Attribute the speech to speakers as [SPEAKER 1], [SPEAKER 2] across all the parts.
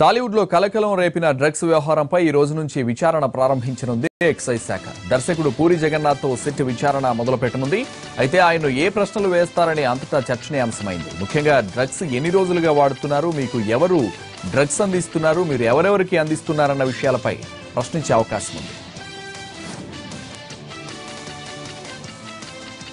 [SPEAKER 1] టాలీవుడ్ లో కలకలం రేపిన డ్రగ్స్ వ్యవహారంపై ఈ రోజు నుంచి విచారణ ప్రారంభించనుంది ఎక్సైజ్ శాఖ. దర్శకుడు పూరి జగన్నాథ్ తో సిట్ విచారణ మొదలుపెట్టనుంది. అయితే ఆయన ఏ ప్రశ్నలు వేస్తారని అంతటా చర్చనీయాంశమైంది. ముఖ్యంగా డ్రగ్స్ ఎన్ని రోజులుగా వాడుతున్నారు, మీకు ఎవరు డ్రగ్స్ అందిస్తున్నారు, మీరు ఎవరెవరికి అందిస్తున్నారన్న విషయాలపై ప్రశ్నించే అవకాశం ఉంది.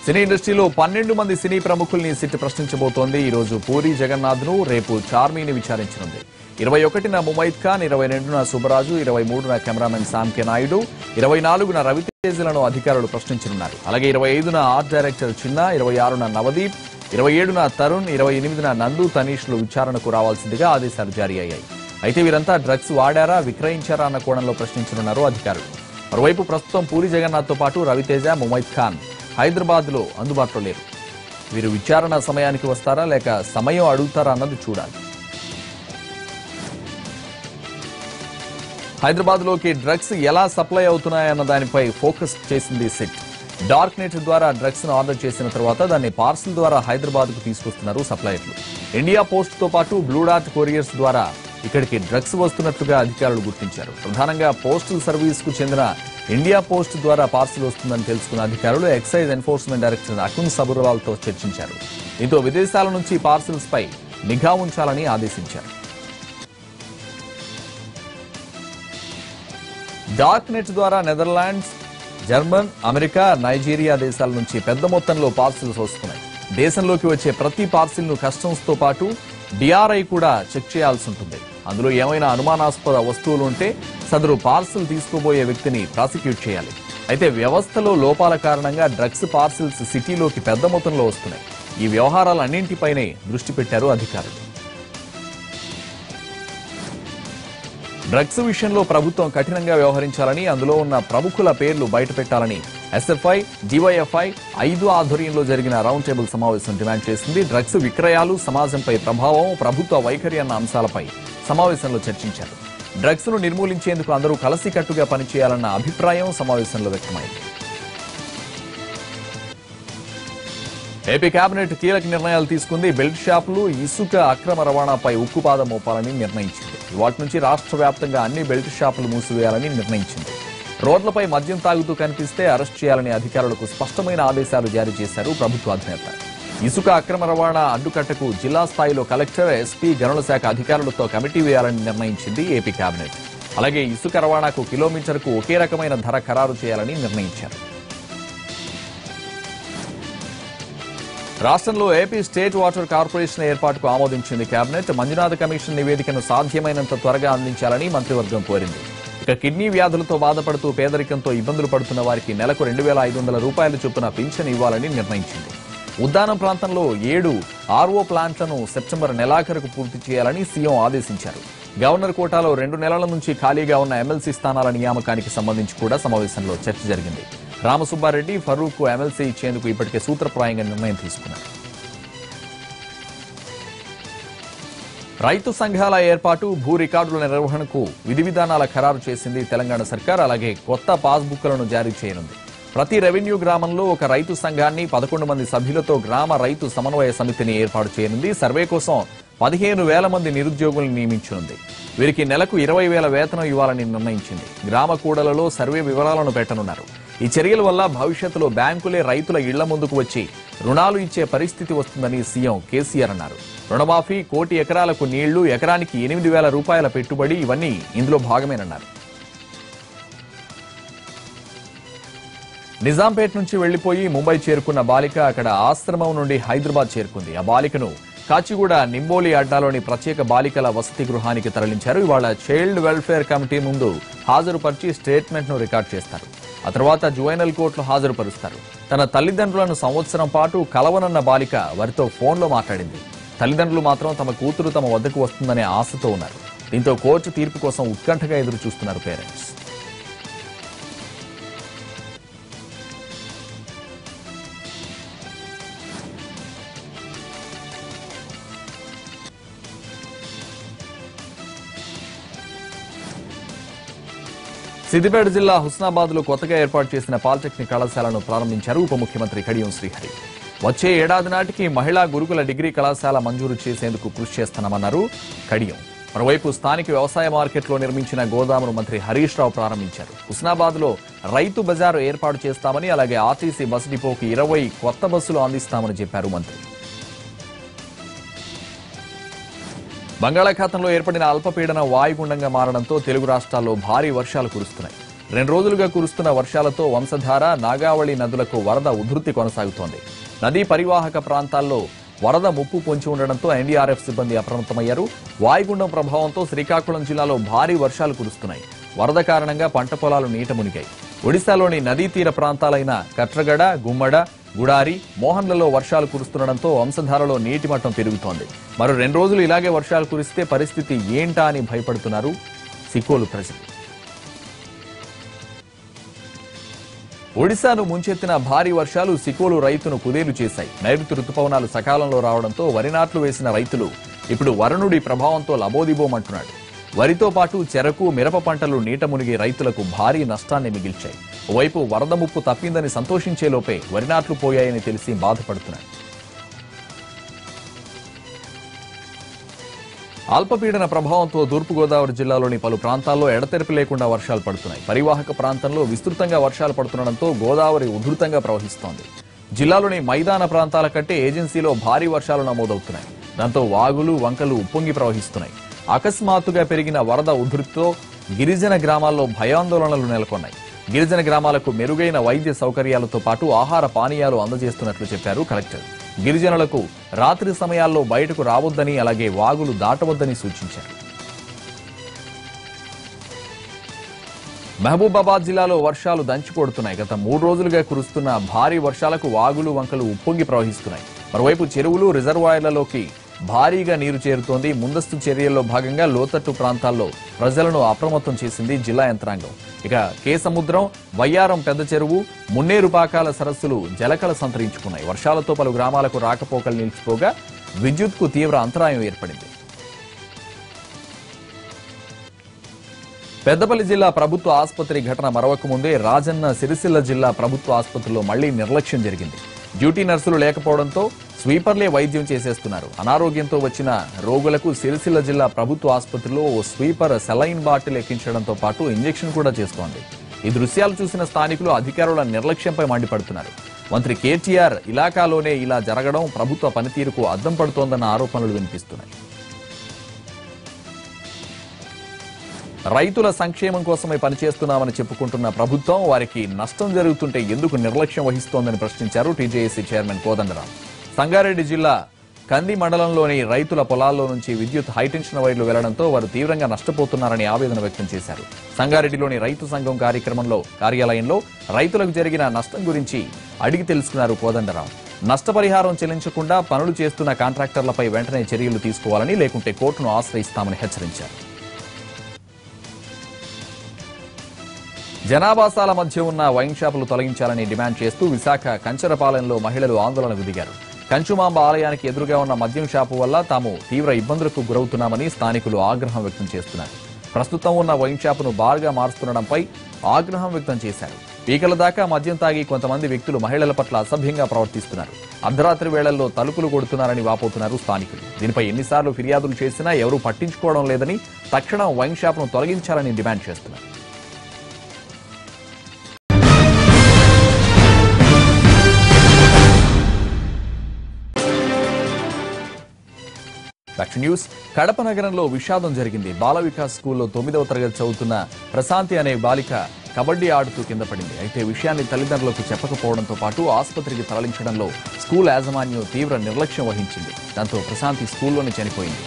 [SPEAKER 1] సినీ ఇండస్ట్రీలో 12 మంది సినీ ప్రముఖుల్ని సిట్ ప్రశ్నించబోతోంది. ఈ రోజు పూరి జగన్నాథ్ ను, రేపు చార్మీని విచారించనుంది. 21న ముమైత్ ఖాన్, 22న సుబ్బరాజు, 23న కెమెరామెన్ శామ్ కే నాయుడు, 24న రవితేజలను అధికారులు ప్రశ్నించనున్నారు. అలాగే 25న ఆర్ట్ డైరెక్టర్ చిన్న, 26న నవదీప్, 27న తరుణ్, 28న నందు, తనీష్లు విచారణకు రావాల్సిందిగా ఆదేశాలు జారీ అయ్యాయి. అయితే వీరంతా డ్రగ్స్ వాడారా, విక్రయించారా అన్న కోణంలో ప్రశ్నించనున్నారు అధికారులు. మరోవైపు ప్రస్తుతం పూరి జగన్నాథ్ తో పాటు రవితేజ, ముమైత్ ఖాన్ హైదరాబాద్ లో అందుబాటులో లేరు. వీరు విచారణ సమయానికి వస్తారా లేక సమయం అడుగుతారా అన్నది చూడాలి. హైదరాబాద్ లోకి డ్రగ్స్ ఎలా సప్లై అవుతున్నాయన్న దానిపై ఫోకస్ చేసింది సిట్. డార్క్ నెట్ ద్వారా డ్రగ్స్ ను ఆర్డర్ చేసిన తర్వాత దాన్ని పార్సల్ ద్వారా హైదరాబాద్ కు తీసుకొస్తున్నారు సప్లయర్లు. ఇండియా పోస్ట్ తో పాటు బ్లూ డార్ట్ కొరియర్స్ ద్వారా ఇక్కడికి డ్రగ్స్ వస్తున్నట్లుగా అధికారులు గుర్తించారు. ప్రధానంగా పోస్టల్ సర్వీస్ కు చెందిన ఇండియా పోస్ట్ ద్వారా పార్సల్ వస్తుందని తెలుసుకున్న అధికారులు excise enforcement director Akun Sabharwal తో చర్చించారు. దీంతో విదేశాల నుంచి పార్సల్స్ పై నిఘా ఉంచాలని ఆదేశించారు. డార్క్ నెట్ ద్వారా నెదర్లాండ్స్, జర్మన్, అమెరికా, నైజీరియా దేశాల నుంచి పెద్ద మొత్తంలో పార్సిల్స్ వస్తున్నాయి. దేశంలోకి వచ్చే ప్రతి పార్సిల్ ను కస్టమ్స్ తో పాటు డిఆర్ఐ కూడా చెక్ చేయాల్సి ఉంటుంది. అందులో ఏమైనా అనుమానాస్పద వస్తువులు ఉంటే సదరు పార్సిల్ తీసుకోబోయే వ్యక్తిని ప్రాసిక్యూట్ చేయాలి. అయితే వ్యవస్థలో లోపాల కారణంగా డ్రగ్స్ పార్సిల్స్ సిటీలోకి పెద్ద మొత్తంలో వస్తున్నాయి. ఈ వ్యవహారాలన్నింటిపైనే దృష్టి పెట్టారు అధికారులు. డ్రగ్స్ విషయంలో ప్రభుత్వం కఠినంగా వ్యవహరించాలని, అందులో ఉన్న ప్రముఖుల పేర్లు బయటపెట్టాలని ఎస్ఎఫ్ఐ, డివైఎఫ్ఐ 5 ఆధ్వర్యంలో జరిగిన రౌండ్ టేబుల్ సమావేశం డిమాండ్ చేసింది. డ్రగ్స్ విక్రయాలు, సమాజంపై ప్రభావం, ప్రభుత్వ వైఖరి అన్న అంశాలపై సమావేశంలో చర్చించారు. డ్రగ్స్ ను నిర్మూలించేందుకు అందరూ కలిసికట్టుగా పనిచేయాలన్న అభిప్రాయం సమావేశంలో వ్యక్తమైంది. ఏపీ కేబినెట్ కీలక నిర్ణయాలు తీసుకుంది. బెల్ట్ షాపులు, ఇసుక అక్రమ రవాణాపై ఉక్కుపాదం మోపాలని నిర్ణయించింది. ఇవాటి నుంచి రాష్ట్ర వ్యాప్తంగా అన్ని బెల్ట్ షాపులు మూసివేయాలని నిర్ణయించింది. రోడ్లపై మద్యం తాగుతూ కనిపిస్తే అరెస్ట్ చేయాలని అధికారులకు స్పష్టమైన ఆదేశాలు జారీ చేశారు ప్రభుత్వ అధినేత. ఇసుక అక్రమ రవాణా అడ్డుకట్టకు జిల్లా స్థాయిలో కలెక్టర్, ఎస్పీ, గనుల శాఖ అధికారులతో కమిటీ వేయాలని నిర్ణయించింది ఏపీ కేబినెట్. అలాగే ఇసుక రవాణాకు కిలోమీటర్కు ఒకే రకమైన ధర ఖరారు చేయాలని నిర్ణయించారు. రాష్ట్రంలో ఏపీ స్టేట్ వాటర్ కార్పొరేషన్ ఏర్పాటుకు ఆమోదించింది కేబినెట్. మంజునాథ కమిషన్ నివేదికను సాధ్యమైనంత త్వరగా అందించాలని మంత్రివర్గం కోరింది. ఇక కిడ్నీ వ్యాధులతో బాధపడుతూ పేదరికంతో ఇబ్బందులు పడుతున్న వారికి నెలకు 2,500 రూపాయల చొప్పున పింఛన్ ఇవ్వాలని నిర్ణయించింది. ఉద్దానం ప్రాంతంలో 7 ఆర్ఓ ప్లాంట్లను సెప్టెంబర్ నెలాఖరుకు పూర్తి చేయాలని సీఎం ఆదేశించారు. గవర్నర్ కోటాలో 2 నెలల నుంచి ఖాళీగా ఉన్న ఎమ్మెల్సీ స్థానాల నియామకానికి సంబంధించి కూడా సమావేశంలో చర్చ జరిగింది. రామసుబ్బారెడ్డి, ఫరూక్ ఎమ్మెల్సీ ఇచ్చేందుకు ఇప్పటికే సూత్రప్రాయంగా నిర్ణయం తీసుకున్నారు. రైతు సంఘాల ఏర్పాటు, భూ రికార్డుల నిర్వహణకు విధి విధానాల ఖరారు చేసింది తెలంగాణ సర్కార్. అలాగే కొత్త పాస్బుక్లను జారీ చేయనుంది. ప్రతి రెవెన్యూ గ్రామంలో ఒక రైతు సంఘాన్ని 11 మంది సభ్యులతో గ్రామ రైతు సమన్వయ సమితిని ఏర్పాటు చేయనుంది. సర్వే కోసం 15,000 మంది నిరుద్యోగులను నియమించనుంది. వీరికి నెలకు 20,000 వేతనం ఇవ్వాలని నిర్ణయించింది. గ్రామ కూడలలో సర్వే వివరాలను పెట్టనున్నారు. ఈ చర్యల వల్ల భవిష్యత్తులో బ్యాంకులే రైతుల ఇళ్ల ముందుకు వచ్చి రుణాలు ఇచ్చే పరిస్థితి వస్తుందని సీఎం కేసీఆర్ అన్నారు. రుణమాఫీ, 1 కోటి ఎకరాలకు నీళ్లు, ఎకరానికి 8,000 రూపాయల పెట్టుబడి ఇవన్నీ ఇందులో భాగమేనన్నారు. నిజాంపేట నుంచి వెళ్లిపోయి ముంబై చేరుకున్న బాలిక అక్కడ ఆశ్రమం నుండి హైదరాబాద్ చేరుకుంది. ఆ బాలికను కాచిగూడ నింబోలి అడ్డాలోని ప్రత్యేక బాలికల వసతి గృహానికి తరలించారు. ఇవాళ చైల్డ్ వెల్ఫేర్ కమిటీ ముందు హాజరుపరిచి స్టేట్మెంట్ ను రికార్డు చేస్తారు. ఆ తర్వాత జువైనల్ కోర్టులో హాజరుపరుస్తారు. తన తల్లిదండ్రులను సంవత్సరం పాటు కలవనన్న బాలిక వారితో ఫోన్లో మాట్లాడింది. తల్లిదండ్రులు మాత్రం తమ కూతురు తమ వద్దకు వస్తుందనే ఆశతో ఉన్నారు. దీంతో కోర్టు తీర్పు కోసం ఉత్కంఠగా ఎదురు చూస్తున్నారు పేరెంట్స్. సిద్దిపేట జిల్లా హుస్నాబాద్ లో కొత్తగా ఏర్పాటు చేసిన పాలిటెక్నిక్ కళాశాలను ప్రారంభించారు ఉప ముఖ్యమంత్రి కడియం శ్రీహరి. వచ్చే ఏడాది నాటికి మహిళా గురుకుల డిగ్రీ కళాశాల మంజూరు చేసేందుకు కృషి చేస్తున్నామన్నారు కడియం. మరోవైపు స్థానిక వ్యవసాయ మార్కెట్లో నిర్మించిన గోదామును మంత్రి హరీష్ రావు ప్రారంభించారు. హుస్నాబాద్ లో రైతు బజారు ఏర్పాటు చేస్తామని, అలాగే ఆర్టీసీ బస్ డిపోకి 20 కొత్త బస్సులు అందిస్తామని చెప్పారు మంత్రి. బంగాళాఖాతంలో ఏర్పడిన అల్పపీడన వాయుగుండంగా మారడంతో తెలుగు రాష్ట్రాల్లో భారీ వర్షాలు కురుస్తున్నాయి. 2 రోజులుగా కురుస్తున్న వర్షాలతో వంశధార, నాగావళి నదులకు వరద ఉధృతి కొనసాగుతోంది. నదీ పరివాహక ప్రాంతాల్లో వరద ముప్పు పొంచి ఉండడంతో ఎన్డీఆర్ఎఫ్ సిబ్బంది అప్రమత్తమయ్యారు. వాయుగుండం ప్రభావంతో శ్రీకాకుళం జిల్లాలో భారీ వర్షాలు కురుస్తున్నాయి. వరద కారణంగా పంట పొలాలు నీట మునిగాయి. ఒడిశాలోని నదీ తీర ప్రాంతాలైన కట్రగడ, గుమ్మడ, గుడారి, మోహన్లలో వర్షాలు కురుస్తుండడంతో వంశధారలో నీటి మట్టం పెరుగుతోంది. మరో 2 రోజులు ఇలాగే వర్షాలు కురిస్తే పరిస్థితి ఏంటా అని భయపడుతున్నారు సికోలు ప్రజలు. ఒడిశాను ముంచెత్తిన భారీ వర్షాలు సికోలు రైతును కుదేలు చేశాయి. నైరుతి రుతుపవనాలు సకాలంలో రావడంతో వరి నాట్లు వేసిన రైతులు ఇప్పుడు వరుణుడి ప్రభావంతో లబోదిబోమంటున్నాడు. వరితో పాటు చెరకు, మిరప పంటలు నీట మునిగి రైతులకు భారీ నష్టాన్ని మిగిల్చాయి. ఓవైపు వరద ముప్పు తప్పిందని సంతోషించేలోపే వరి నాట్లు పోయాయని తెలిసి బాధపడుతున్నాడు. అల్పపీడన ప్రభావంతో తూర్పుగోదావరి జిల్లాలోని పలు ప్రాంతాల్లో ఎడతెరిపి లేకుండా వర్షాలు పడుతున్నాయి. పరివాహక ప్రాంతంలో విస్తృతంగా వర్షాలు పడుతుండడంతో గోదావరి ఉధృతంగా ప్రవహిస్తోంది. జిల్లాలోని మైదాన ప్రాంతాల కంటే ఏజెన్సీలో భారీ వర్షాలు నమోదవుతున్నాయి. దాంతో వాగులు, వంకలు ఉప్పొంగి ప్రవహిస్తున్నాయి. అకస్మాత్తుగా పెరిగిన వరద ఉధృతితో గిరిజన గ్రామాల్లో భయాందోళనలు నెలకొన్నాయి. గిరిజన గ్రామాలకు మెరుగైన వైద్య సౌకర్యాలతో పాటు ఆహార పానీయాలు అందజేస్తున్నట్లు చెప్పారు కలెక్టర్. గిరిజనులకు రాత్రి సమయాల్లో బయటకు రావద్దని, అలాగే వాగులు దాటవద్దని సూచించారు. మహబూబాబాద్ జిల్లాలో వర్షాలు దంచికొడుతున్నాయి. గత 3 రోజులుగా కురుస్తున్న భారీ వర్షాలకు వాగులు, వంకలు ఉప్పొంగి ప్రవహిస్తున్నాయి. మరోవైపు చెరువులు, రిజర్వాయర్లలోకి భారీగా నీరు చేరుతోంది. ముందస్తు చర్యల్లో భాగంగా లోతట్టు ప్రాంతాల్లో ప్రజలను అప్రమత్తం చేసింది జిల్లా యంత్రాంగం. ఇక కేసముద్రం, వయ్యారం పెద్ద చెరువు, మున్నేరుపాకాల సరస్సులు జలకళ సంతరించుకున్నాయి. వర్షాలతో పలు గ్రామాలకు రాకపోకలు నిలిచిపోగా విద్యుత్కు తీవ్ర అంతరాయం ఏర్పడింది. పెద్దపల్లి జిల్లా ప్రభుత్వ ఆసుపత్రి ఘటన మరవక ముందే రాజన్న సిరిసిల్ల జిల్లా ప్రభుత్వ ఆసుపత్రిలో మళ్లీ నిర్లక్ష్యం జరిగింది. డ్యూటీ నర్సులు లేకపోవడంతో స్వీపర్లే వైద్యం చేసేస్తున్నారు. అనారోగ్యంతో వచ్చిన రోగులకు సిరిసిల్ల జిల్లా ప్రభుత్వ ఆసుపత్రిలో ఓ స్వీపర్ సెలైన్ బాటిల్ ఎక్కించడంతో పాటు ఇంజెక్షన్ కూడా చేస్తోంది. ఈ దృశ్యాలు చూసిన స్థానికులు అధికారుల నిర్లక్ష్యంపై మండిపడుతున్నారు. మంత్రి కేటీఆర్ ఇలాకాలోనే ఇలా జరగడం ప్రభుత్వ పనితీరుకు అద్దం పడుతోందన్న ఆరోపణలు వినిపిస్తున్నాయి. రైతుల సంక్షేమం కోసమే పనిచేస్తున్నామని చెప్పుకుంటున్న ప్రభుత్వం వారికి నష్టం జరుగుతుంటే ఎందుకు నిర్లక్ష్యం వహిస్తోందని ప్రశ్నించారు టీజేఏసీ చైర్మన్ కోదండరాం. సంగారెడ్డి జిల్లా కంది మండలంలోని రైతుల పొలాల్లో నుంచి విద్యుత్ హైటెన్షన్ వైర్లు వెళ్లడంతో వారు తీవ్రంగా నష్టపోతున్నారని ఆవేదన వ్యక్తం చేశారు. సంగారెడ్డిలోని రైతు సంఘం కార్యాలయంలో రైతులకు జరిగిన నష్టం గురించి అడిగి తెలుసుకున్నారు కోదండరాం. నష్టపరిహారం చెల్లించకుండా పనులు చేస్తున్న కాంట్రాక్టర్లపై వెంటనే చర్యలు తీసుకోవాలని, లేకుంటే కోర్టును ఆశ్రయిస్తామని హెచ్చరించారు. జనావాసాల మధ్య ఉన్న వైన్ షాపులు తొలగించాలని డిమాండ్ చేస్తూ విశాఖ కంచరపాలెంలో మహిళలు ఆందోళనకు దిగారు. కంచుమాంబ ఆలయానికి ఎదురుగా ఉన్న మద్యం షాపు వల్ల తాము తీవ్ర ఇబ్బందులకు గురవుతున్నామని స్థానికులు ఆగ్రహం వ్యక్తం చేస్తున్నారు. ప్రస్తుతం ఉన్న వైన్ షాపును బార్గా మారుస్తుండడంపై ఆగ్రహం వ్యక్తం చేశారు. పీకల దాకా మద్యం తాగి కొంతమంది వ్యక్తులు మహిళల పట్ల అసభ్యంగా ప్రవర్తిస్తున్నారు. అర్ధరాత్రి వేళల్లో తలుపులు కొడుతున్నారని వాపోతున్నారు స్థానికులు. దీనిపై ఎన్నిసార్లు ఫిర్యాదులు చేసినా ఎవరూ పట్టించుకోవడం లేదని, తక్షణం వైన్ షాపును తొలగించాలని డిమాండ్ చేస్తున్నారు. న్యూస్ కడప నగరంలో విషాదం జరిగింది. బాల వికాస్ స్కూల్లో 9వ తరగతి చదువుతున్న ప్రశాంతి అనే బాలిక కబడ్డీ ఆడుతూ కింద పడింది. అయితే విషయాన్ని తల్లిదండ్రులకు చెప్పకపోవడంతో పాటు ఆసుపత్రికి తరలించడంలో స్కూల్ యాజమాన్యం తీవ్ర నిర్లక్ష్యం వహించింది. దాంతో ప్రశాంతి స్కూల్లోనే చనిపోయింది.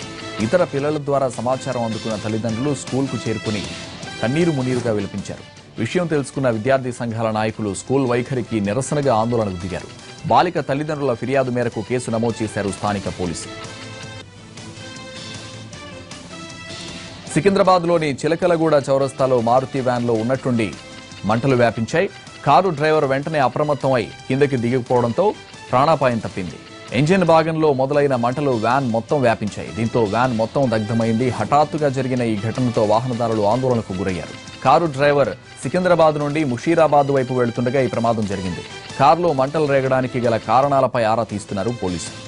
[SPEAKER 1] ఇతర పిల్లల ద్వారా సమాచారం అందుకున్న తల్లిదండ్రులు స్కూల్కు చేరుకుని కన్నీరు మున్నీరుగా విలపించారు. విషయం తెలుసుకున్న విద్యార్థి సంఘాల నాయకులు స్కూల్ వైఖరికి నిరసనగా ఆందోళనకు దిగారు. బాలిక తల్లిదండ్రుల ఫిర్యాదు మేరకు కేసు నమోదు చేశారు స్థానిక పోలీసులు. సికింద్రాబాద్లోని చిలకలగూడ చౌరస్తాలో మారుతి వ్యాన్లో ఉన్నట్టుండి మంటలు వ్యాపించాయి. కారు డ్రైవర్ వెంటనే అప్రమత్తమై కిందకి దిగిపోవడంతో ప్రాణాపాయం తప్పింది. ఇంజిన్ భాగంలో మొదలైన మంటలు వ్యాన్ మొత్తం వ్యాపించాయి. దీంతో వ్యాన్ మొత్తం దగ్ధమైంది. హఠాత్తుగా జరిగిన ఈ ఘటనతో వాహనదారులు ఆందోళనకు గురయ్యారు. కారు డ్రైవర్ సికింద్రాబాద్ నుండి ముషీరాబాద్ వైపు వెళుతుండగా ఈ ప్రమాదం జరిగింది. కారులో మంటలు రేగడానికి గల కారణాలపై ఆరా తీస్తున్నారు పోలీసులు.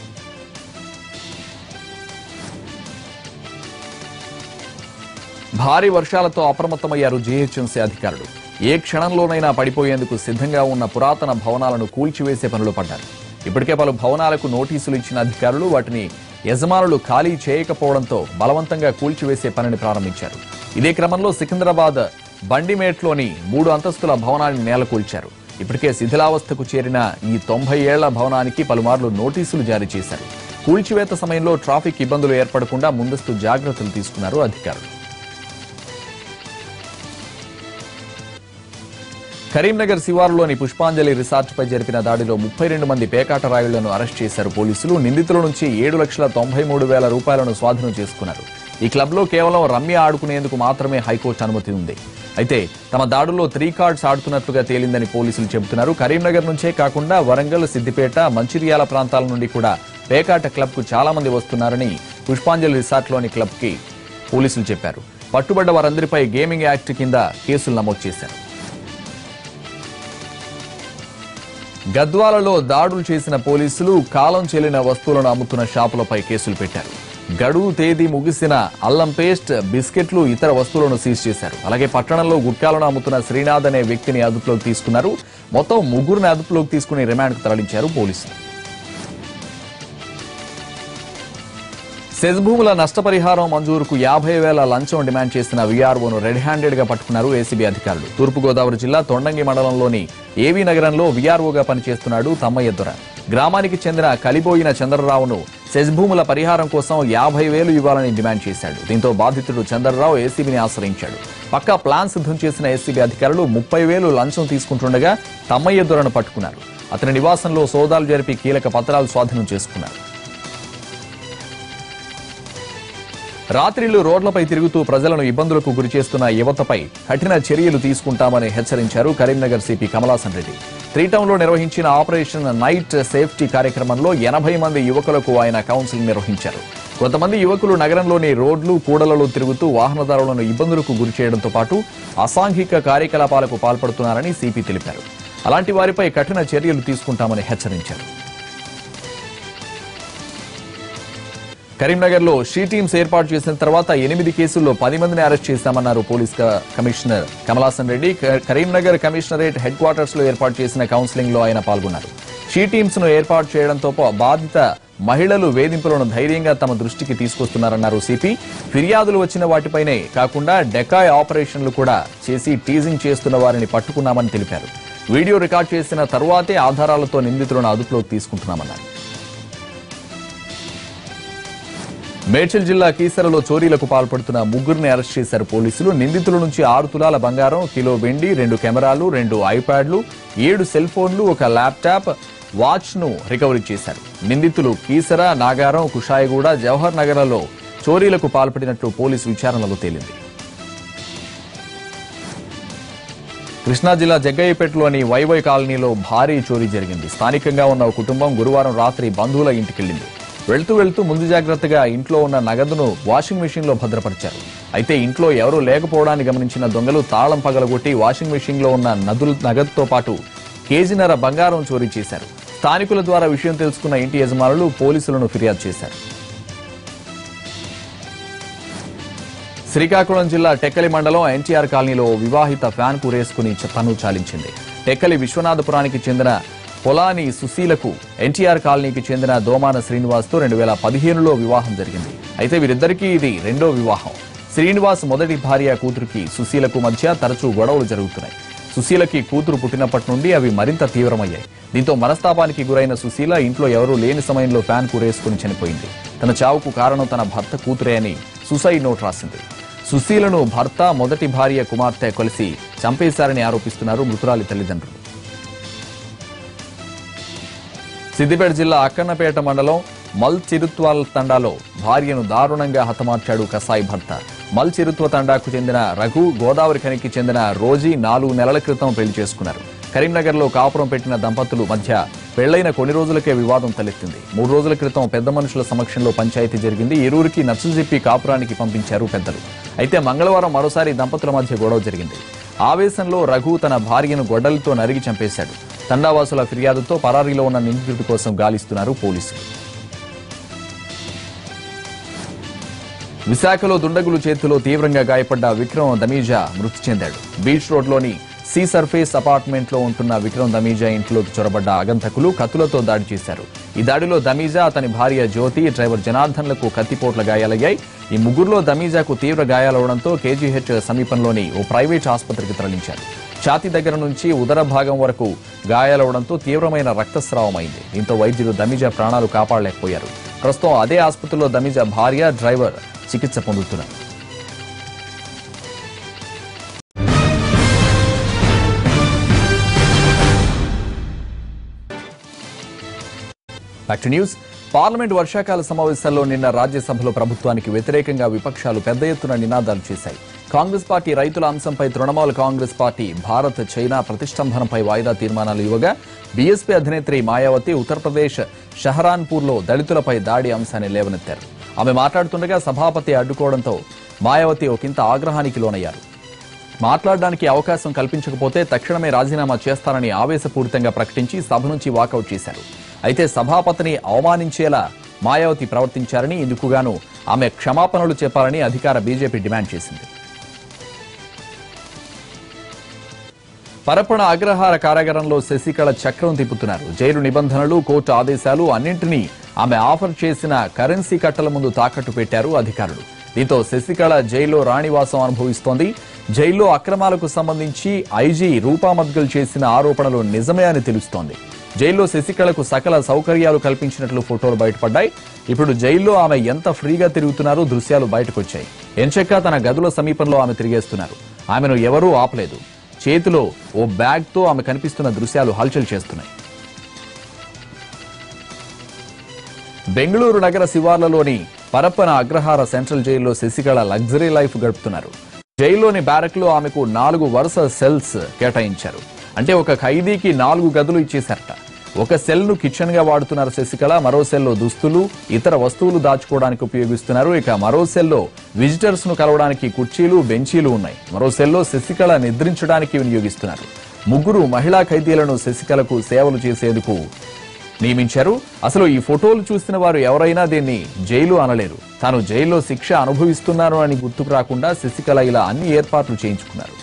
[SPEAKER 1] భారీ వర్షాలతో అప్రమత్తమయ్యారు జీహెచ్ఎంసీ అధికారులు. ఏ క్షణంలోనైనా పడిపోయేందుకు సిద్ధంగా ఉన్న పురాతన భవనాలను కూల్చివేసే పనులు పడ్డారు. ఇప్పటికే పలు భవనాలకు నోటీసులు ఇచ్చిన అధికారులు వాటిని యజమానులు ఖాళీ చేయకపోవడంతో బలవంతంగా కూల్చివేసే పనిని ప్రారంభించారు. ఇదే క్రమంలో సికింద్రాబాద్ బండిమేట్లోని 3 అంతస్తుల భవనాన్ని నేలకూల్చారు. ఇప్పటికే శిథిలావస్థకు చేరిన ఈ 90 ఏళ్ల భవనానికి పలుమార్లు నోటీసులు జారీ చేశారు. కూల్చివేత సమయంలో ట్రాఫిక్ ఇబ్బందులు ఏర్పడకుండా ముందస్తు జాగ్రత్తలు తీసుకున్నారు అధికారులు. కరీంనగర్ శివారులోని పుష్పాంజలి రిసార్ట్పై జరిపిన దాడిలో 32 మంది పేకాట రాయుళ్లను అరెస్ట్ చేశారు పోలీసులు. నిందితుల నుంచి 7,93,000 రూపాయలను స్వాధీనం చేసుకున్నారు. ఈ క్లబ్లో కేవలం రమ్య ఆడుకునేందుకు మాత్రమే హైకోర్టు అనుమతి ఉంది. అయితే తమ దాడుల్లో 3 కార్డ్స్ ఆడుతున్నట్లుగా తేలిందని పోలీసులు చెబుతున్నారు. కరీంనగర్ నుంచే కాకుండా వరంగల్, సిద్దిపేట, మంచిర్యాల ప్రాంతాల నుండి కూడా పేకాట క్లబ్కు చాలా మంది వస్తున్నారని పుష్పాంజలి రిసార్ట్లోని క్లబ్కి పోలీసులు చెప్పారు. పట్టుబడ్డ వారందరిపై గేమింగ్ యాక్ట్ కింద కేసులు నమోదు చేశారు. గద్వాలలో దాడులు చేసిన పోలీసులు కాలం చెల్లిన వస్తువులను అమ్ముతున్న షాపులపై కేసులు పెట్టారు. గడువు తేదీ ముగిసిన అల్లం పేస్ట్, బిస్కెట్లు, ఇతర వస్తువులను సీజ్ చేశారు. అలాగే పట్టణంలో గుట్కాలను అమ్ముతున్న శ్రీనాథ్ అనే వ్యక్తిని అదుపులోకి తీసుకున్నారు. మొత్తం 3 అదుపులోకి తీసుకుని రిమాండ్కు తరలించారు పోలీసులు. సెజ్ భూముల నష్టపరిహారం మంజూరుకు 50,000 లంచం డిమాండ్ చేసిన వీఆర్ఓను రెడ్ హ్యాండెడ్ గా పట్టుకున్నారు ఏసీబీ అధికారులు. తూర్పుగోదావరి జిల్లా తొండంగి మండలంలోని ఏవీ నగరంలో వీఆర్ఓగా పనిచేస్తున్నాడు తమ్మయ్య దొర. గ్రామానికి చెందిన కలిబోయిన చంద్రరావును సెజ్ భూముల పరిహారం కోసం 50,000 ఇవ్వాలని డిమాండ్ చేశాడు. దీంతో బాధితుడు చంద్రరావు ఏసీబీని ఆశ్రయించాడు. పక్కా ప్లాన్ సిద్ధం చేసిన ఏసీబీ అధికారులు 30,000 లంచం తీసుకుంటుండగా తమ్మయ్య దొరను పట్టుకున్నారు. అతని నివాసంలో సోదాలు జరిపి కీలక పత్రాలు స్వాధీనం చేసుకున్నారు. రాత్రిళ్లు రోడ్లపై తిరుగుతూ ప్రజలను ఇబ్బందులకు గురిచేస్తున్న యువతపై కఠిన చర్యలు తీసుకుంటామని హెచ్చరించారు కరీంనగర్ సిపి కమలాసన్ రెడ్డి. 3 టౌన్లో నిర్వహించిన ఆపరేషన్ నైట్ సేఫ్టీ కార్యక్రమంలో 80 మంది యువకులకు ఆయన కౌన్సిలింగ్ నిర్వహించారు. కొంతమంది యువకులు నగరంలోని రోడ్లు, కూడలలో తిరుగుతూ వాహనదారులను ఇబ్బందులకు గురిచేయడంతో పాటు అసాంఘిక కార్యకలాపాలకు పాల్పడుతున్నారని సిపి తెలిపారు. అలాంటి వారిపై కఠిన చర్యలు తీసుకుంటామని హెచ్చరించారు. కరీంనగర్లో షీ టీమ్స్ ఏర్పాటు చేసిన తర్వాత 8 కేసుల్లో 10 మందిని అరెస్ట్ చేశామన్నారు police commissioner Kamalasan Reddy. Karimnagar commissionerate headquarters లో ఏర్పాటు చేసిన కౌన్సిలింగ్ లో ఆయన పాల్గొన్నారు. షీ టీమ్స్ ను ఏర్పాటు చేయడంతో బాధిత మహిళలు వేధింపులను ధైర్యంగా తమ దృష్టికి తీసుకొస్తున్నారన్నారు సిపి. ఫిర్యాదులు వచ్చిన వాటిపైనే కాకుండా డెకాయ్ ఆపరేషన్లు కూడా చేసి టీజింగ్ చేస్తున్న వారిని పట్టుకున్నామని తెలిపారు. వీడియో రికార్డు చేసిన తర్వాతే ఆధారాలతో నిందితులను అదుపులోకి తీసుకుంటున్నామన్నారు. మేడ్చల్ జిల్లా కీసరలో చోరీలకు పాల్పడుతున్న 3 అరెస్ట్ చేశారు పోలీసులు. నిందితుల నుంచి 6 తులాల బంగారం, కిలో వెండి, 2 కెమెరాలు, 2 ఐప్యాడ్లు, 7 సెల్ ఫోన్లు, 1 ల్యాప్టాప్, వాచ్ ను రికవరీ చేశారు. నిందితులు కీసర, నాగారం, కుషాయిగూడ, జవహర్ నగర్లలో చోరీలకు పాల్పడినట్లు పోలీసు విచారణలో తేలింది. కృష్ణా జిల్లా జగ్గయ్యపేటలోని వైవై కాలనీలో భారీ చోరీ జరిగింది. స్థానికంగా ఉన్న ఒక కుటుంబం గురువారం రాత్రి బంధువుల ఇంటికెళ్లింది. వెళ్తూ ముందు జాగ్రత్తగా ఇంట్లో ఉన్న నగదును వాషింగ్ మెషిన్ లో భద్రపరిచారు. అయితే ఇంట్లో ఎవరూ లేకపోవడాన్ని గమనించిన దొంగలు తాళం పగలగొట్టి వాషింగ్ మెషిన్ లో ఉన్న నగదుతో పాటు కేజీన్నర బంగారం చోరీ చేశారు. స్థానికుల ద్వారా విషయం తెలుసుకున్న ఇంటి యజమానులు పోలీసులను ఫిర్యాదు చేశారు. శ్రీకాకుళం జిల్లా టెక్కలి మండలం ఎన్టీఆర్ కాలనీలో వివాహిత ఫ్యాన్ కురేసుకుని పన్ను చాలించింది. టెక్కలి విశ్వనాథపురానికి చెందిన పొలాని సుశీలకు ఎన్టీఆర్ కాలనీకి చెందిన దోమాన శ్రీనివాస్తో 2015లో వివాహం జరిగింది. అయితే వీరిద్దరికీ ఇది 2వ వివాహం. శ్రీనివాస్ మొదటి భార్య కూతురికి సుశీలకు మధ్య తరచూ గొడవలు జరుగుతున్నాయి. సుశీలకి కూతురు పుట్టినప్పటి నుండి అవి మరింత తీవ్రమయ్యాయి. దీంతో మనస్తాపానికి గురైన సుశీల ఇంట్లో ఎవరూ లేని సమయంలో ఫ్యాన్ కురేసుకుని చనిపోయింది. తన చావుకు కారణం తన భర్త కూతురే అని సూసైడ్ నోట్ రాసింది. సుశీలను భర్త, మొదటి భార్య కుమార్తె కలిసి చంపేశారని ఆరోపిస్తున్నారు మృతురాలి తల్లిదండ్రులు. సిద్దిపేట జిల్లా అక్కన్నపేట మండలం మల్ చిరుత్వాల్ తండాలో భార్యను దారుణంగా హతమార్చాడు కసాయి భర్త. మల్ చిరుత్వ తండాకు చెందిన రఘు, గోదావరి ఖనికి చెందిన రోజీ 4 నెలల క్రితం పెళ్లి చేసుకున్నారు. కరీంనగర్లో కాపురం పెట్టిన దంపతులు మధ్య పెళ్లైన కొన్ని రోజులకే వివాదం తలెత్తింది. 3 రోజుల క్రితం పెద్ద మనుషుల సమక్షంలో పంచాయతీ జరిగింది. ఇరువురికి నచ్చజెప్పి కాపురానికి పంపించారు పెద్దలు. అయితే మంగళవారం మరోసారి దంపతుల మధ్య గొడవ జరిగింది. ఆవేశంలో రఘు తన భార్యను గొడ్డలితో నరిగి చంపేశాడు. తండావాసుల ఫిర్యాదుతో పరారీలో ఉన్న నిందితుడి కోసం గాలిస్తున్నారు పోలీసులు. విశాఖలో దుండగులు చేతిలో తీవ్రంగా గాయపడ్డ విక్రమ్ దమీజా మృతి చెందాడు. బీచ్ రోడ్లోని సీ సర్ఫేస్ అపార్ట్మెంట్లో ఉంటున్న విక్రమ్ దమీజా ఇంట్లోకి చొరబడ్డ ఆగంతకులు కత్తులతో దాడి చేశారు. ఈ దాడిలో దమీజా, అతని భార్య జ్యోతి, డ్రైవర్ జనార్దన్లకు కత్తిపోట్ల గాయాలయ్యాయి. ఈ ముగ్గురులో దమీజాకు తీవ్ర గాయాలవడంతో కేజీహెచ్ సమీపంలోని ఓ ప్రైవేట్ ఆసుపత్రికి తరలించారు. ఛాతీ దగ్గర నుంచి ఉదర భాగం వరకు గాయాలవడంతో తీవ్రమైన రక్తస్రావమైంది. దీంతో వైద్యులు దమీజా ప్రాణాలు కాపాడలేకపోయారు. ప్రస్తుతం అదే ఆసుపత్రిలో దమీజా భార్య, డ్రైవర్ చికిత్స పొందుతున్నారు. Back to news. పార్లమెంట్ వర్షాకాల సమావేశాల్లో నిన్న రాజ్యసభలో ప్రభుత్వానికి వ్యతిరేకంగా విపక్షాలు పెద్ద ఎత్తున నినాదాలు చేశాయి. కాంగ్రెస్ పార్టీ రైతుల అంశంపై తృణమూల్ కాంగ్రెస్ పార్టీ భారత్ చైనా ప్రతిష్టంభనపై వాయిదా తీర్మానాలు ఇవ్వగా బీఎస్పీ అధినేత్రి మాయావతి ఉత్తరప్రదేశ్ షహరాన్పూర్లో దళితులపై దాడి అంశాన్ని లేవనెత్తారు. ఆమె మాట్లాడుతుండగా సభాపతి అడ్డుకోవడంతో మాయావతి ఒకంత ఆగ్రహానికి లోనయ్యారు. మాట్లాడడానికి అవకాశం కల్పించకపోతే తక్షణమే రాజీనామా చేస్తారని ఆవేశపూరితంగా ప్రకటించి సభ నుంచి వాకౌట్ చేశారు. అయితే సభాపతిని అవమానించేలా మాయావతి ప్రవర్తించారని, ఇందుకుగాను ఆమె క్షమాపణలు చెప్పాలని అధికార బీజేపీ డిమాండ్ చేసింది. పరప్పన అగ్రహార కారాగారంలో శశికళ చక్రం తిప్పుతున్నారు. జైలు నిబంధనలు, కోర్టు ఆదేశాలు అన్నింటినీ ఆమె ఆఫర్ చేసిన కరెన్సీ కట్టల ముందు తాకట్టు పెట్టారు అధికారులు. దీంతో శశికళ జైల్లో రాణివాసం అనుభవిస్తోంది. జైల్లో అక్రమాలకు సంబంధించి ఐజీ రూపా మద్గల్ చేసిన ఆరోపణలు నిజమే అని తెలుస్తోంది. జైల్లో శశికళకు సకల సౌకర్యాలు కల్పించినట్లు ఫోటోలు బయటపడ్డాయి. ఇప్పుడు జైల్లో ఆమె ఎంత ఫ్రీగా తిరుగుతున్నారో దృశ్యాలు బయటకొచ్చాయి. ఎంచక్కా తన గదుల సమీపంలో ఆమె తిరిగేస్తున్నారు. ఆమెను ఎవరూ ఆపలేదు. చేతిలో ఓ బ్యాగ్తో ఆమె కనిపిస్తున్న దృశ్యాలు హల్చల్ చేస్తున్నాయి. బెంగళూరు నగర శివార్లలోని పరప్పన అగ్రహార సెంట్రల్ జైల్లో శశికళ లగ్జరీ లైఫ్ గడుపుతున్నారు. జైల్లోని బ్యారక్లో ఆమెకు 4 వరుస సెల్స్ కేటాయించారు. అంటే ఒక ఖైదీకి 4 గదులు ఇచ్చేశారట. ఒక సెల్ ను కిచెన్ గా వాడుతున్నారు శశికళ. మరో సెల్లో దుస్తులు, ఇతర వస్తువులు దాచుకోవడానికి ఉపయోగిస్తున్నారు. ఇక మరో సెల్లో విజిటర్స్ ను కలవడానికి కుర్చీలు, బెంచీలు ఉన్నాయి. మరో సెల్లో శశికళ నిద్రించడానికి వినియోగిస్తున్నారు. 3 మహిళా ఖైదీలను శశికళకు సేవలు చేసేందుకు నియమించారు. అసలు ఈ ఫోటోలు చూసిన వారు ఎవరైనా దీన్ని జైలు అనలేరు. తాను జైల్లో శిక్ష అనుభవిస్తున్నాను అని గుర్తుకు రాకుండా శశికళ ఇలా అన్ని ఏర్పాట్లు చేయించుకున్నారు.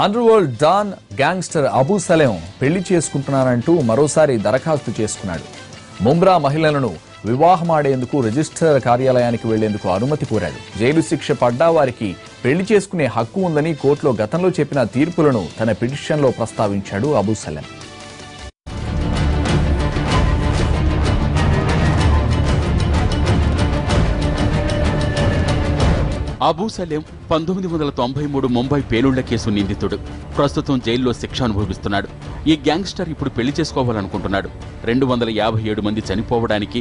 [SPEAKER 1] Underworld don gangster Abu Salem పెళ్లి చేసుకుంటున్నానంటూ మరోసారి దరఖాస్తు చేసుకున్నాడు. ముంబ్రా మహిళలను వివాహమాడేందుకు రిజిస్టర్ కార్యాలయానికి వెళ్లేందుకు అనుమతి కోరాడు. జైలు శిక్ష పడ్డా వారికి పెళ్లి చేసుకునే హక్కు ఉందని కోర్టులో గతంలో చెప్పిన తీర్పులను తన పిటిషన్లో ప్రస్తావించాడు అబూ సలేం.
[SPEAKER 2] అబూ సలేం 1993 ముంబై పేలుళ్ల కేసు నిందితుడు. ప్రస్తుతం జైల్లో శిక్ష అనుభవిస్తున్నాడు. ఈ గ్యాంగ్స్టర్ ఇప్పుడు పెళ్లి చేసుకోవాలనుకుంటున్నాడు. 257 మంది చనిపోవడానికి,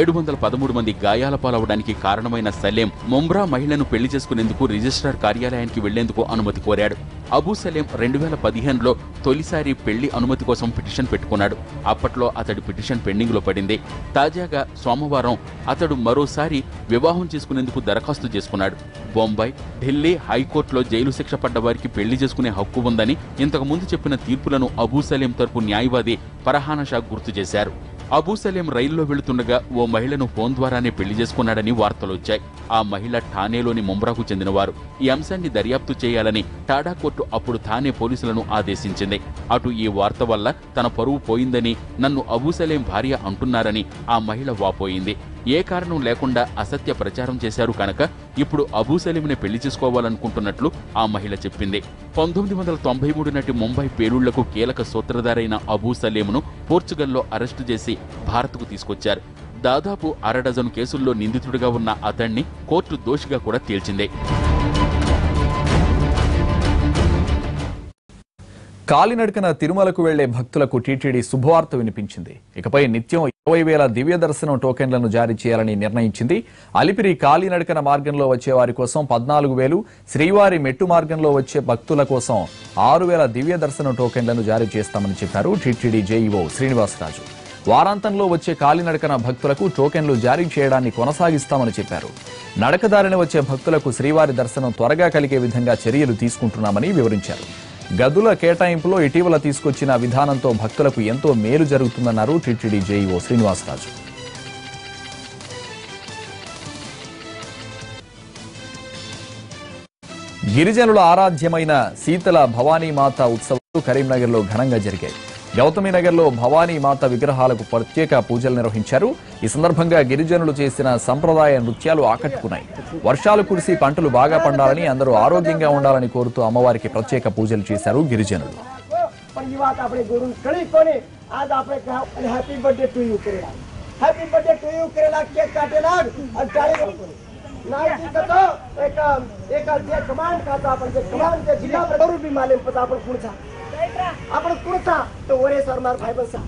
[SPEAKER 2] 713 మంది గాయాల పాలవడానికి కారణమైన సలేం ముంబ్రా మహిళను పెళ్లి చేసుకునేందుకు రిజిస్ట్రార్ కార్యాలయానికి వెళ్లేందుకు అనుమతి కోరాడు. అబూ సలేం 2015లో తొలిసారి పెళ్లి అనుమతి కోసం పిటిషన్ పెట్టుకున్నాడు. అప్పట్లో అతడి పిటిషన్ పెండింగ్ లో పడింది. తాజాగా సోమవారం అతడు మరోసారి వివాహం చేసుకునేందుకు దరఖాస్తు చేసుకున్నాడు. బొంబాయి, ఢిల్లీ హైకోర్టులో జైలు శిక్ష పడ్డ వారికి పెళ్లి చేసుకునే హక్కు ఉందని ఇంతకు ముందు చెప్పిన తీర్పులను అబూ సలేం తరపు న్యాయవాది ఫర్హాన్ షా గుర్తు చేశారు. అబూ సలేం రైల్లో వెళుతుండగా ఓ మహిళను ఫోన్ ద్వారానే పెళ్లి చేసుకున్నాడని వార్తలొచ్చాయి. ఆ మహిళ ఠానేలోని ముంబ్రాకు చెందినవారు. ఈ అంశాన్ని దర్యాప్తు చేయాలని టాడా కోర్టు అప్పుడు థానే పోలీసులను ఆదేశించింది. అటు ఈ వార్త వల్ల తన పరువు పోయిందని, నన్ను అబూ సలేం భార్య అంటున్నారని ఆ మహిళ వాపోయింది. ఏ కారణం లేకుండా అసత్య ప్రచారం చేశారు కనుక ఇప్పుడు అబూ సలీంని పెళ్లి చేసుకోవాలనుకుంటున్నట్లు ఆ మహిళ చెప్పింది. 1993 నాటి ముంబై పేలుళ్లకు కీలక సూత్రధారైన అబూ సలీంను పోర్చుగల్లో అరెస్టు చేసి భారత్కు తీసుకొచ్చారు. దాదాపు 6 డజను కేసుల్లో నిందితుడిగా ఉన్న అతణ్ణి కోర్టు దోషిగా కూడా తేల్చింది.
[SPEAKER 1] కాలినడకన తిరుమలకు వెళ్లే భక్తులకు టీటీడీ శుభవార్త వినిపించింది. ఇకపై నిత్యం 20,000 దివ్య దర్శనం టోకెన్లను జారీ చేయాలని నిర్ణయించింది. అలిపిరి కాలినడకన మార్గంలో వచ్చే వారి కోసం 14,000, శ్రీవారి మెట్టు మార్గంలో వచ్చే భక్తుల కోసం 6,000 దివ్య దర్శనం టోకెన్లను జారీ చేస్తామని చెప్పారు టీటీడీ జేఈఓ శ్రీనివాసరాజు. వారాంతంలో వచ్చే కాలినడకన భక్తులకు టోకెన్లు జారీ చేయడాన్ని కొనసాగిస్తామని చెప్పారు. నడకదారిన వచ్చే భక్తులకు శ్రీవారి దర్శనం త్వరగా కలిగే విధంగా చర్యలు తీసుకుంటున్నామని వివరించారు. గదుల కేటాయింపులో ఇటీవల తీసుకొచ్చిన విధానంతో భక్తులకు ఎంతో మేలు జరుగుతుందన్నారు టీటీడీ జేఈఓ శ్రీనివాసరాజు. గిరిజనుల ఆరాధ్యమైన శీతల భవానీమాత ఉత్సవాలు కరీంనగర్లో ఘనంగా జరిగాయి. గౌతమినగర్లో భవానీమాత విగ్రహాలకు ప్రత్యేక పూజలు నిర్వహించారు. ఈ సందర్భంగా గిరిజనులు చేసిన సంప్రదాయ నృత్యాలు ఆకట్టుకున్నాయి. వర్షాలు కురిసి పంటలు బాగా పండాలని, అందరూ ఆరోగ్యంగా ఉండాలని కోరుతూ అమ్మవారికి ప్రత్యేక పూజలు చేశారు గిరిజనులు.
[SPEAKER 3] आपण कुठचा तो वरे सरणार भाई बसा